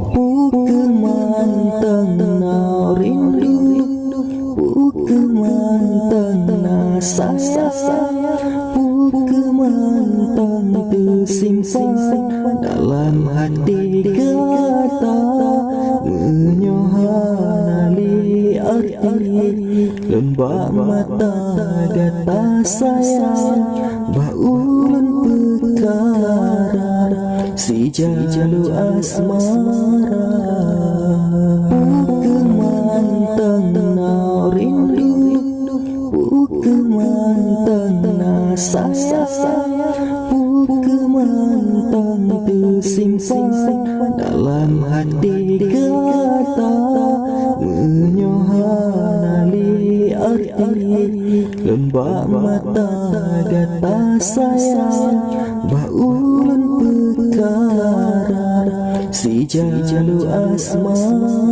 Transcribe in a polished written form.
Kemantang na rindu, kemantang na sayang, kemantang tersimpan dalam hati kata menyohali arti lembah mata gata sayang baulun perkara si jalu asmara. Kemantang na rindu, kemantang na sayang, kemantang tersimpan dalam hati kata menyohali arti lembah mata gata sayang baulun perkara si jalu asmara.